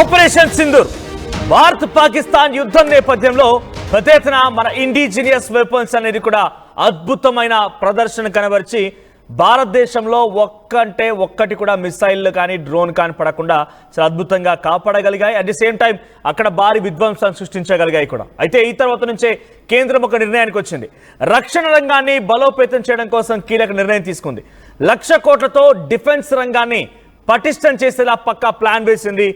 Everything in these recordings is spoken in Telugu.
ఆపరేషన్ సింధూర్ భారత్ పాకిస్తాన్ యుద్ధం నేపథ్యంలో పెద్ద ఎత్తున మన ఇండిజినియస్ వెపన్స్ అనేది కూడా అద్భుతమైన ప్రదర్శన కనబరిచి భారతదేశంలో ఒక్కటి కూడా మిసైల్ కానీ డ్రోన్ కానీ పడకుండా చాలా అద్భుతంగా కాపాడగలిగాయి. అట్ ది సేమ్ టైం అక్కడ భారీ విధ్వంసం సృష్టించగలిగాయి కూడా. అయితే ఈ తర్వాత నుంచే కేంద్రం ఒక నిర్ణయానికి వచ్చింది. రక్షణ రంగాన్ని బలోపేతం చేయడం కోసం కీలక నిర్ణయం తీసుకుంది. 1,00,000 కోట్లతో డిఫెన్స్ రంగాన్ని పటిష్టం చేసేలా పక్కా ప్లాన్ వేసింది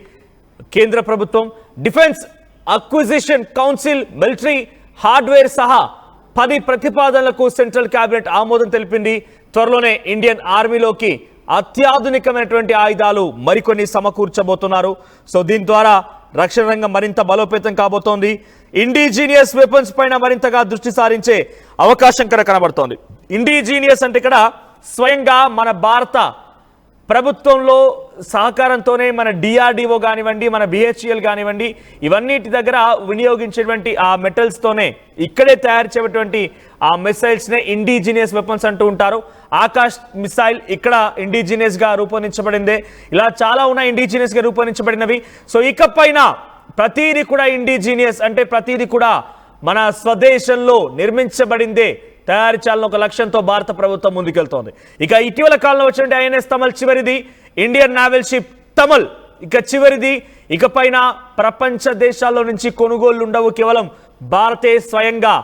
కేంద్ర ప్రభుత్వం. Defence acquisition council military hardware సహా 10 ప్రతిపాదనలకు సెంట్రల్ కేబినెట్ ఆమోదం తెలిపింది. త్వరలోనే ఇండియన్ ఆర్మీలోకి అత్యాధునికమైనటువంటి ఆయుధాలు మరికొన్ని సమకూర్చబోతున్నారు. సో దీని ద్వారా రక్షణ రంగం మరింత బలోపేతం కాబోతోంది. ఇండిజీనియస్ వెపన్స్ పైన మరింతగా దృష్టి సారించే అవకాశం కనబడుతోంది. ఇండిజీనియస్ అంటే ఇక్కడ స్వయంగా మన భారత ప్రభుత్వంలో సహకారంతోనే మన డిఆర్డిఓ కానివ్వండి, మన బిహెచ్ఎల్ కానివ్వండి, ఇవన్నిటి దగ్గర వినియోగించేటువంటి ఆ మెటల్స్తోనే ఇక్కడే తయారు చేయటువంటి ఆ మిసైల్స్నే ఇండిజినియస్ వెపన్స్ అంటూ ఉంటారు. ఆకాష్ మిసైల్ ఇక్కడ ఇండిజినియస్గా రూపొందించబడిందే. ఇలా చాలా ఉన్నాయి ఇండిజినియస్గా రూపొందించబడినవి. సో ఇకపైన ప్రతిదీ కూడా ఇండిజినియస్ అంటే ప్రతిదీ కూడా మన స్వదేశంలో నిర్మించబడిందే తయారు చేయాలని ఒక లక్ష్యంతో భారత ప్రభుత్వం ముందుకెళ్తోంది. ఇక ఇటీవల కాలంలో వచ్చిన ఐఎన్ఎస్ తమల్ చివరిది, ఇండియన్ నావల్ షిప్ తమల్ ఇక చివరిది. ఇకపైన ప్రపంచ దేశాల్లో నుంచి కొనుగోళ్లు ఉండవు. కేవలం భారతే స్వయంగా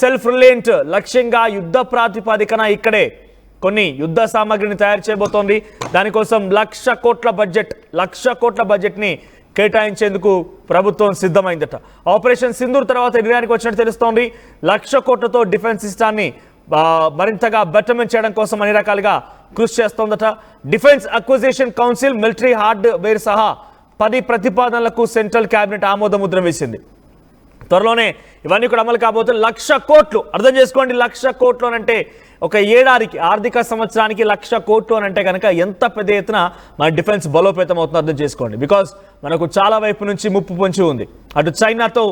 సెల్ఫ్ రిలయంట్ లక్ష్యంగా యుద్ధ ప్రాతిపదికన ఇక్కడే కొన్ని యుద్ధ సామాగ్రిని తయారు చేయబోతోంది. దానికోసం 1,00,000 కోట్ల బడ్జెట్ని కేటాయించేందుకు ప్రభుత్వం సిద్ధమైందట. ఆపరేషన్ సింధూర్ తర్వాత నిర్ణయానికి వచ్చినట్టు తెలుస్తోంది. 1,00,000 కోట్లతో డిఫెన్స్ సిస్టాన్ని మరింతగా బెటర్మెంట్ చేయడం కోసం అన్ని రకాలుగా కృషి చేస్తోందట. Defence acquisition council military hardware సహా 10 ప్రతిపాదనలకు సెంట్రల్ కేబినెట్ ఆమోద ముద్ర వేసింది. త్వరలోనే ఇవన్నీ కూడా అమలు కాబోతుంది. 1,00,000 కోట్లు అర్థం చేసుకోండి. 1,00,000 కోట్లు అంటే ఒక ఏడాదికి ఆర్థిక సంవత్సరానికి 1,00,000 కోట్లు అని అంటే కనుక ఎంత పెద్ద ఎత్తున మన డిఫెన్స్ బలోపేతం అవుతుందో అర్థం చేసుకోండి. బికాస్ మనకు చాలా వైపు నుంచి ముప్పు పొంచి ఉంది. అటు చైనాతో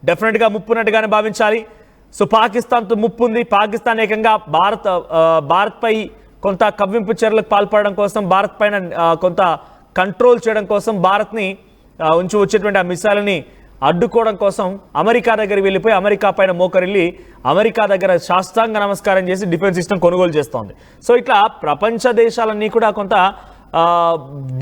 డెఫినెట్గా ముప్పు ఉన్నట్టుగానే భావించాలి. సో పాకిస్తాన్తో ముప్పు ఉంది. పాకిస్తాన్ ఏకంగా భారత్పై కొంత కవ్వింపు చర్యలకు పాల్పడడం కోసం, భారత్ పైన కొంత కంట్రోల్ చేయడం కోసం, భారత్ని ఉంచి వచ్చేటువంటి ఆ మిసైల్ని అడ్డుకోవడం కోసం అమెరికా దగ్గరికి వెళ్ళిపోయి అమెరికా పైన మోకరిల్లి అమెరికా దగ్గర శాస్త్రాంగ నమస్కారం చేసి డిఫెన్స్ సిస్టమ్ కొనుగోలు చేస్తోంది. సో ఇట్లా ప్రపంచ దేశాలన్నీ కూడా కొంత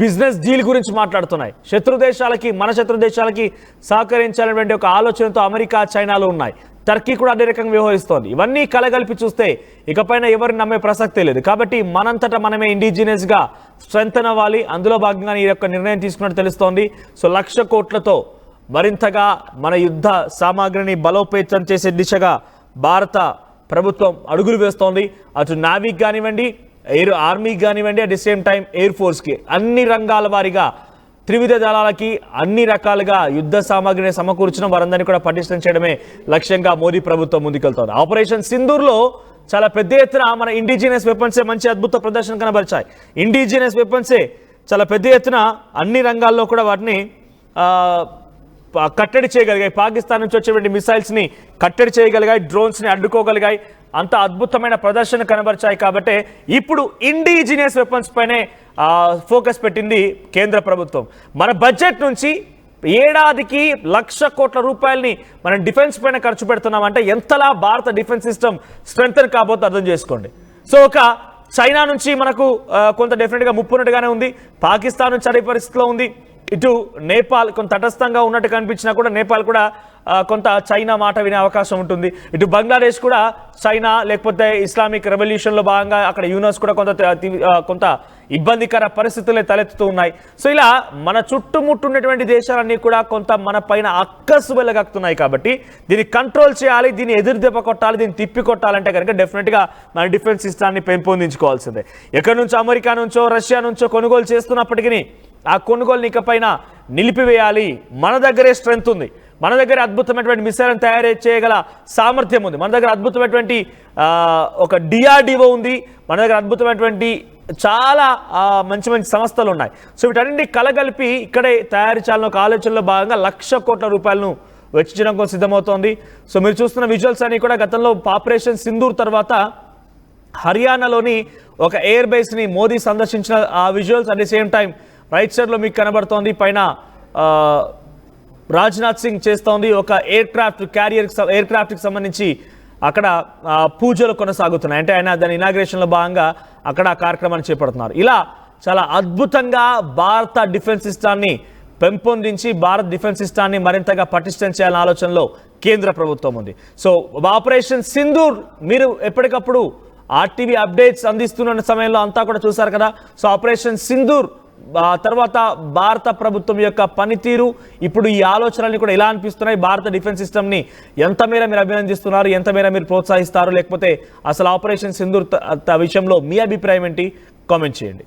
బిజినెస్ డీల్ గురించి మాట్లాడుతున్నాయి. శత్రు దేశాలకి సహకరించాలనేటువంటి ఒక ఆలోచనతో అమెరికా చైనాలో ఉన్నాయి. టర్కీ కూడా అదే రకంగా వ్యవహరిస్తోంది. ఇవన్నీ కలగలిపి చూస్తే ఇకపైన ఎవరిని నమ్మే ప్రసక్తే లేదు. కాబట్టి మనంతటా మనమే ఇండిజినియస్గా స్ట్రెంగ్తన్ అవ్వాలి. అందులో భాగంగా ఈ యొక్క నిర్ణయం తీసుకున్నట్టు తెలుస్తోంది. సో 1,00,000 కోట్లతో మరింతగా మన యుద్ధ సామాగ్రిని బలోపేతం చేసే దిశగా భారత ప్రభుత్వం అడుగులు వేస్తోంది. అటు నావీకి కానివ్వండి, ఆర్మీకి కానివ్వండి, at the same time air ఫోర్స్కి అన్ని రంగాల వారీగా త్రివిధ దళాలకి అన్ని రకాలుగా యుద్ధ సామాగ్రిని సమకూర్చడం, వారందరినీ కూడా పటిష్టం చేయడమే లక్ష్యంగా మోదీ ప్రభుత్వం ముందుకెళ్తోంది. ఆపరేషన్ సింధూర్లో చాలా పెద్ద ఎత్తున మన ఇండిజినియస్ వెపన్సే మంచి అద్భుత ప్రదర్శన కనబరిచాయి. ఇండిజినియస్ వెపన్సే చాలా పెద్ద ఎత్తున అన్ని రంగాల్లో కూడా వాటిని కట్టడి చేయగలిగాయి. పాకిస్తాన్ నుంచి వచ్చేటువంటి మిసైల్స్ని కట్టడి చేయగలిగాయి, డ్రోన్స్ని అడ్డుకోగలిగాయి. అంత అద్భుతమైన ప్రదర్శన కనబరిచాయి. కాబట్టి ఇప్పుడు ఇండిజినియస్ వెపన్స్ పైనే ఫోకస్ పెట్టింది కేంద్ర ప్రభుత్వం. మన బడ్జెట్ నుంచి ఏడాదికి 1,00,000 కోట్ల రూపాయలని మనం డిఫెన్స్ పైన ఖర్చు పెడుతున్నామంటే ఎంతలా భారత డిఫెన్స్ సిస్టమ్ స్ట్రెంగ్తన్ కాబోతే అర్థం చేసుకోండి. సో ఒక చైనా నుంచి మనకు కొంత డెఫినెట్గా ముప్పు ఉన్నట్టుగానే ఉంది. పాకిస్తాన్ నుంచి అదే పరిస్థితిలో ఉంది. ఇటు నేపాల్ కొంత తటస్థంగా ఉన్నట్టు కనిపించినా కూడా నేపాల్ కూడా కొంత చైనా మాట వినే అవకాశం ఉంటుంది. ఇటు బంగ్లాదేశ్ కూడా చైనా లేకపోతే ఇస్లామిక్ రెవల్యూషన్లో భాగంగా అక్కడ యూనస్ కూడా కొంత ఇబ్బందికర పరిస్థితులే తలెత్తుతూ ఉన్నాయి. సో ఇలా మన చుట్టుముట్టున్నటువంటి దేశాలన్నీ కూడా కొంత మన పైన అక్కసు వెలగక్కుతున్నాయి. కాబట్టి దీన్ని కంట్రోల్ చేయాలి, దీన్ని ఎదురు దెబ్బ కొట్టాలి, దీన్ని తిప్పి కొట్టాలంటే కనుక డెఫినెట్గా మన డిఫెన్స్ సిస్టాన్ని పెంపొందించుకోవాల్సిందే. ఎక్కడి నుంచో అమెరికా నుంచో రష్యా నుంచో కొనుగోలు చేస్తున్నప్పటికీ ఆ కొనుగోలు ఇకపైన నిలిపివేయాలి. మన దగ్గరే స్ట్రెంగ్త్ ఉంది, మన దగ్గర అద్భుతమైనటువంటి మిసైల్ని తయారు చేయగల సామర్థ్యం ఉంది, మన దగ్గర అద్భుతమైనటువంటి ఒక డిఆర్డిఓ ఉంది, మన దగ్గర అద్భుతమైనటువంటి చాలా మంచి సంస్థలు ఉన్నాయి. సో వీటన్నింటినీ కలగలిపి ఇక్కడే తయారు చేయాలని ఒక ఆలోచనలో భాగంగా 1,00,000 కోట్ల రూపాయలను వెచ్చించడం కోసం సిద్ధమవుతోంది. సో మీరు చూస్తున్న విజువల్స్ అన్ని కూడా గతంలో ఆపరేషన్ సింధూర్ తర్వాత హర్యానాలోని ఒక ఎయిర్ బేస్ని మోదీ సందర్శించిన ఆ visuals. At the same time right సైడ్లో మీకు కనబడుతోంది పైన రాజ్నాథ్ సింగ్ చేస్తోంది. ఒక ఎయిర్ క్రాఫ్ట్కి సంబంధించి అక్కడ పూజలు కొనసాగుతున్నాయి. అంటే ఆయన దాని ఇనాగ్రేషన్లో భాగంగా అక్కడ కార్యక్రమాన్ని చేపడుతున్నారు. ఇలా చాలా అద్భుతంగా భారత డిఫెన్స్ సిస్టాన్ని పెంపొందించి భారత్ డిఫెన్స్ సిస్టాన్ని మరింతగా పటిష్టం చేయాలనే ఆలోచనలో కేంద్ర ప్రభుత్వం ఉంది. సో ఆపరేషన్ సింధూర్ మీరు ఎప్పటికప్పుడు ఆర్టీవీ అప్డేట్స్ అందిస్తున్న సమయంలో అంతా కూడా చూశారు కదా. సో ఆపరేషన్ సింధూర్ తర్వాత భారత ప్రభుత్వం యొక్క పనితీరు, ఇప్పుడు ఈ ఆలోచనల్ని కూడా ఎలా అనిపిస్తున్నాయి? భారత డిఫెన్స్ సిస్టమ్ని ఎంత మేర మీరు అభినందిస్తున్నారు, ఎంత మేర మీరు ప్రోత్సహిస్తారు, లేకపోతే అసలు ఆపరేషన్ సింధూర్ విషయంలో మీ అభిప్రాయం ఏంటి? కామెంట్ చేయండి.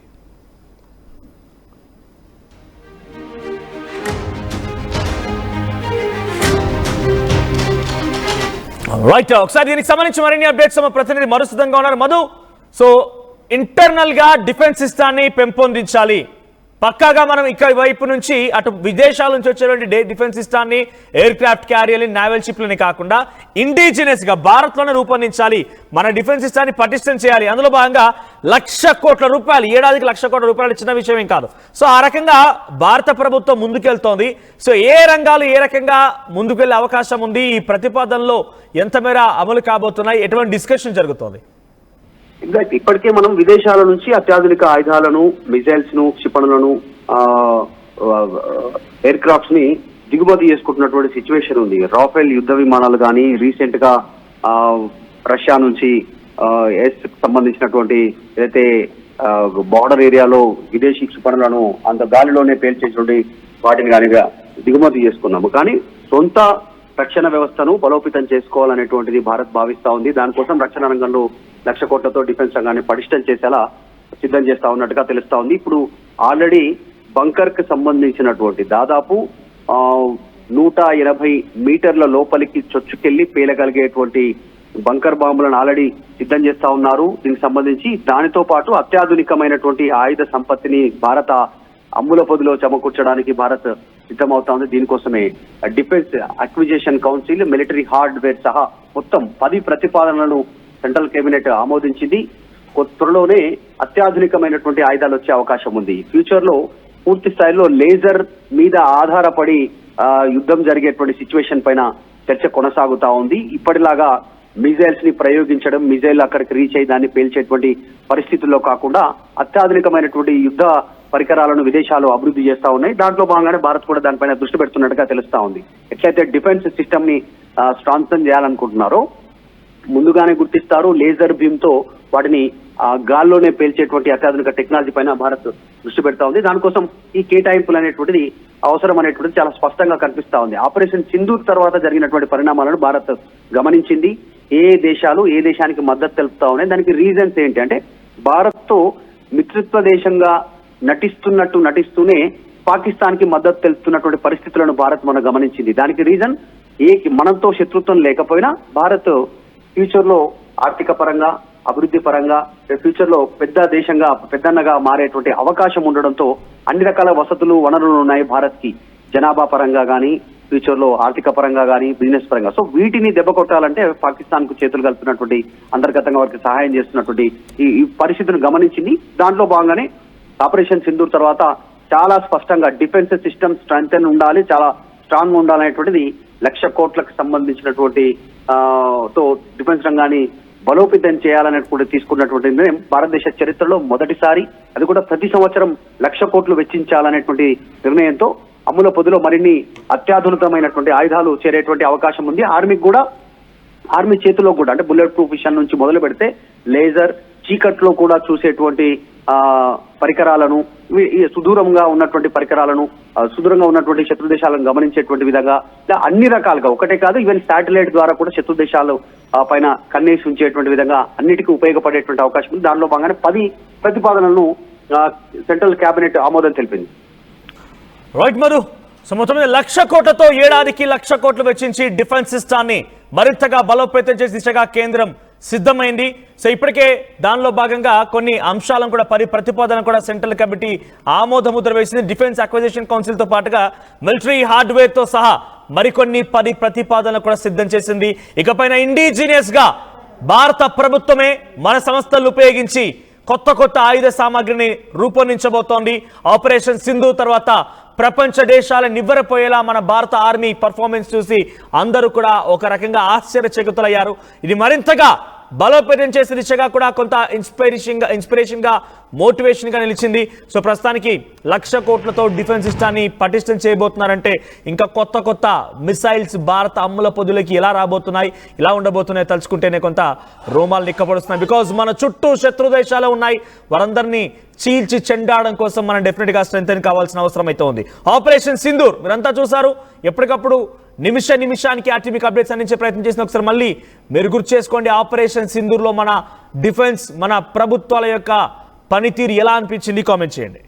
రైట్, ఒకసారి దీనికి సంబంధించి మరిన్ని అప్డేట్స్ మా ప్రతినిధి మధు సిద్ధంగా ఉన్నారు. మధు, సో ఇంటర్నల్ గా డిఫెన్స్ సిస్టాన్ని పెంపొందించాలి. పక్కాగా మనం ఇక్కడ వైపు నుంచి అటు విదేశాల నుంచి వచ్చేటువంటి డిఫెన్స్ సిస్టాన్ని, ఎయిర్ క్రాఫ్ట్ క్యారియర్ని, నావల్ షిప్లని కాకుండా ఇండిజినస్ గా భారత్లోనే రూపొందించాలి. మన డిఫెన్స్ సిస్టాన్ని పటిష్టం చేయాలి. అందులో భాగంగా 1,00,000 కోట్ల రూపాయలు, ఏడాదికి 1,00,000 కోట్ల రూపాయలు చిన్న విషయం ఏం కాదు. సో ఆ రకంగా భారత ప్రభుత్వం ముందుకెళ్తోంది. సో ఏ రంగాలు ఏ రకంగా ముందుకెళ్లే అవకాశం ఉంది? ఈ ప్రతిపాదనలో ఎంత మేర అమలు కాబోతున్నాయి? ఎటువంటి డిస్కషన్ జరుగుతోంది? ఎగ్జాక్ట్, ఇప్పటికే మనం విదేశాల నుంచి అత్యాధునిక ఆయుధాలను, మిజైల్స్ ను, క్షిపణులను, ఎయిర్ క్రాఫ్ట్స్ ని దిగుమతి చేసుకుంటున్నటువంటి సిచ్యువేషన్ ఉంది. రాఫెల్ యుద్ధ విమానాలు కానీ, రీసెంట్ గా రష్యా నుంచి సంబంధించినటువంటి ఏదైతే బార్డర్ ఏరియాలో విదేశీ క్షిపణులను అంత గాలిలోనే పేల్చేటువంటి వాటిని కానీ దిగుమతి చేసుకున్నాము. కానీ సొంత రక్షణ వ్యవస్థను బలోపేతం చేసుకోవాలనేటువంటిది భారత్ భావిస్తా ఉంది. దానికోసం రక్షణ రంగంలో 1,00,000 కోట్లతో డిఫెన్స్ రంగాన్ని పటిష్టం చేసేలా సిద్ధం చేస్తా ఉన్నట్టుగా తెలుస్తా ఉంది. ఇప్పుడు ఆల్రెడీ బంకర్ కి సంబంధించినటువంటి దాదాపు 180 మీటర్ల లోపలికి చొచ్చుకెళ్లి పేలగలిగేటువంటి బంకర్ బాంబులను ఆల్రెడీ సిద్ధం చేస్తా ఉన్నారు. దీనికి సంబంధించి దానితో పాటు అత్యాధునికమైనటువంటి ఆయుధ సంపత్తిని భారత అమ్ముల పొదిలో సమకూర్చడానికి భారత్ సిద్ధమవుతా ఉంది. దీనికోసమే defence acquisition council military hardware సహా మొత్తం 10 ప్రతిపాదనలను సెంట్రల్ కేబినెట్ ఆమోదించింది. త్వరలోనే అత్యాధునికమైనటువంటి ఆయుధాలు వచ్చే అవకాశం ఉంది. ఫ్యూచర్ లో పూర్తి స్థాయిలో లేజర్ మీద ఆధారపడి యుద్ధం జరిగేటువంటి సిచ్యువేషన్ పైన చర్చ కొనసాగుతా ఉంది. ఇప్పటిలాగా మిజైల్స్ ని ప్రయోగించడం, మిజైల్ అక్కడికి రీచ్ అయ్యి దాన్ని పేల్చేటువంటి పరిస్థితుల్లో కాకుండా అత్యాధునికమైనటువంటి యుద్ధ పరికరాలను విదేశాలు అభివృద్ధి చేస్తా ఉన్నాయి. దాంట్లో భాగంగానే భారత్ కూడా దానిపైన దృష్టి పెడుతున్నట్టుగా తెలుస్తా ఉంది. ఎట్లయితే డిఫెన్స్ సిస్టమ్ ని స్ట్రాంగ్థన్ చేయాలనుకుంటున్నారో ముందుగానే గుర్తిస్తారు. లేజర్ బీమ్ తో వాటిని గాల్లోనే పేల్చేటువంటి అత్యాధునిక టెక్నాలజీ పైన భారత్ దృష్టి పెడతా ఉంది. దానికోసం ఈ కేటాయింపులు అనేటువంటిది అవసరం అనేటువంటిది చాలా స్పష్టంగా కనిపిస్తా ఉంది. ఆపరేషన్ సింధూర్ తర్వాత జరిగినటువంటి పరిణామాలను భారత్ గమనించింది. ఏ దేశాలు ఏ దేశానికి మద్దతు తెలుపుతా ఉన్నాయి, దానికి రీజన్స్ ఏంటి అంటే భారత్ తో మిత్రత్వ దేశంగా నటిస్తూనే పాకిస్తాన్ కి మద్దతు తెలుపుతున్నటువంటి పరిస్థితులను భారత్ మనం గమనించింది. దానికి రీజన్ మనతో శత్రుత్వం లేకపోయినా భారత్ ఫ్యూచర్ లో ఆర్థిక పరంగా, అభివృద్ధి పరంగా ఫ్యూచర్ లో పెద్దన్నగా మారేటువంటి అవకాశం ఉండడంతో అన్ని రకాల వసతులు, వనరులు ఉన్నాయి భారత్ కి, జనాభా పరంగా కానీ, ఫ్యూచర్ లో ఆర్థిక పరంగా కానీ, బిజినెస్ పరంగా. సో వీటిని దెబ్బ కొట్టాలంటే పాకిస్తాన్ కు చేతులు కలుపుతున్నటువంటి, అంతర్గతంగా వారికి సహాయం చేస్తున్నటువంటి ఈ పరిస్థితిని గమనించింది. దాంట్లో భాగంగానే ఆపరేషన్ సింధూర్ తర్వాత చాలా స్పష్టంగా డిఫెన్స్ సిస్టమ్ స్ట్రెంగ్త్ ఉండాలి, చాలా స్ట్రాంగ్ ఉండాలనేటువంటిది 1,00,000 కోట్లకు సంబంధించినటువంటి తో డిఫెన్స్ రంగాన్ని బలోపేతం చేయాలనేటువంటి తీసుకున్నటువంటి నిర్ణయం భారతదేశ చరిత్రలో మొదటిసారి. అది కూడా ప్రతి సంవత్సరం 1,00,000 కోట్లు వెచ్చించాలనేటువంటి నిర్ణయంతో అమ్ముల పొదిలో మరిన్ని అత్యాధునికమైనటువంటి ఆయుధాలు చేరేటువంటి అవకాశం ఉంది. ఆర్మీ చేతిలో కూడా అంటే బుల్లెట్ ప్రూఫ్ విషయం నుంచి మొదలు పెడితే లేజర్, చీకట్లో కూడా చూసేటువంటి పరికరాలను, సుదూరంగా ఉన్నటువంటి పరికరాలను, సుదూరంగా ఉన్నటువంటి శత్రు దేశాలను గమనించేటువంటి విధంగా అన్ని రకాలుగా, ఒకటే కాదు ఈవెన్ శాటిలైట్ ద్వారా కూడా శత్రు దేశాలు పైన కన్నేసి ఉంచేటువంటి విధంగా అన్నిటికీ ఉపయోగపడేటువంటి అవకాశం ఉంది. దానిలో భాగంగానే 10 ప్రతిపాదనలను సెంట్రల్ కేబినెట్ ఆమోదం తెలిపింది. రైట్ మధు, సో మొత్తం 1,00,000 కోట్లతో ఏడాదికి 1,00,000 కోట్లు వెచ్చించి డిఫెన్స్ సిస్టాన్ని మరింతగా బలోపేతం చేసే దిశగా కేంద్రం సిద్ధమైంది. సో ఇప్పటికే దానిలో భాగంగా కొన్ని అంశాలను కూడా ప్రతిపాదన కూడా సెంట్రల్ కమిటీ ఆమోద ముద్ర వేసింది. డిఫెన్స్ అక్విజిషన్ కౌన్సిల్ తో పాటుగా మిలిటరీ హార్డ్వేర్ తో సహా మరికొన్ని 10 ప్రతిపాదనలు కూడా సిద్ధం చేసింది. ఇకపైన ఇండిజినియస్ గా భారత ప్రభుత్వమే మన సంస్థలు ఉపయోగించి కొత్త ఆయుధ సామాగ్రిని రూపొందించబోతోంది. ఆపరేషన్ సింధు తర్వాత ప్రపంచ దేశాల నివ్వెరపోయేలా మన భారత ఆర్మీ పర్ఫార్మెన్స్ చూసి అందరూ కూడా ఒక రకంగా ఆశ్చర్యచకితులయ్యారు. ఇది మరింతగా బలోపేతం చేసే దిశగా కూడా కొంత ఇన్స్పిరేషన్ గా మోటివేషన్ గా నిలిచింది. సో ప్రస్తుతానికి 1,00,000 కోట్లతో డిఫెన్స్ సిస్టాన్ని పటిష్టం చేయబోతున్నారంటే ఇంకా కొత్త మిసైల్స్ భారత అమ్ముల పొదులకి ఎలా రాబోతున్నాయి, ఎలా ఉండబోతున్నాయి తలుచుకుంటేనే కొంత రోమాలు నిక్కపడుస్తున్నాయి. బికాజ్ మన చుట్టూ శత్రు దేశాలు ఉన్నాయి, వారందరినీ చీల్చి చెండాడడం కోసం మనం డెఫినెట్ గా స్ట్రెంగ్ కావాల్సిన అవసరం అయితే ఉంది. ఆపరేషన్ సింధూర్ మీరంతా చూసారు. ఎప్పటికప్పుడు నిమిషానికి ఆర్టీవీకి అప్డేట్స్ అందించే ప్రయత్నం చేసిన ఒకసారి మళ్ళీ మీరు గుర్తు చేసుకోండి. ఆపరేషన్ సింధూర్లో మన డిఫెన్స్, మన ప్రభుత్వాల యొక్క పనితీరు ఎలా అనిపించింది కామెంట్ చేయండి.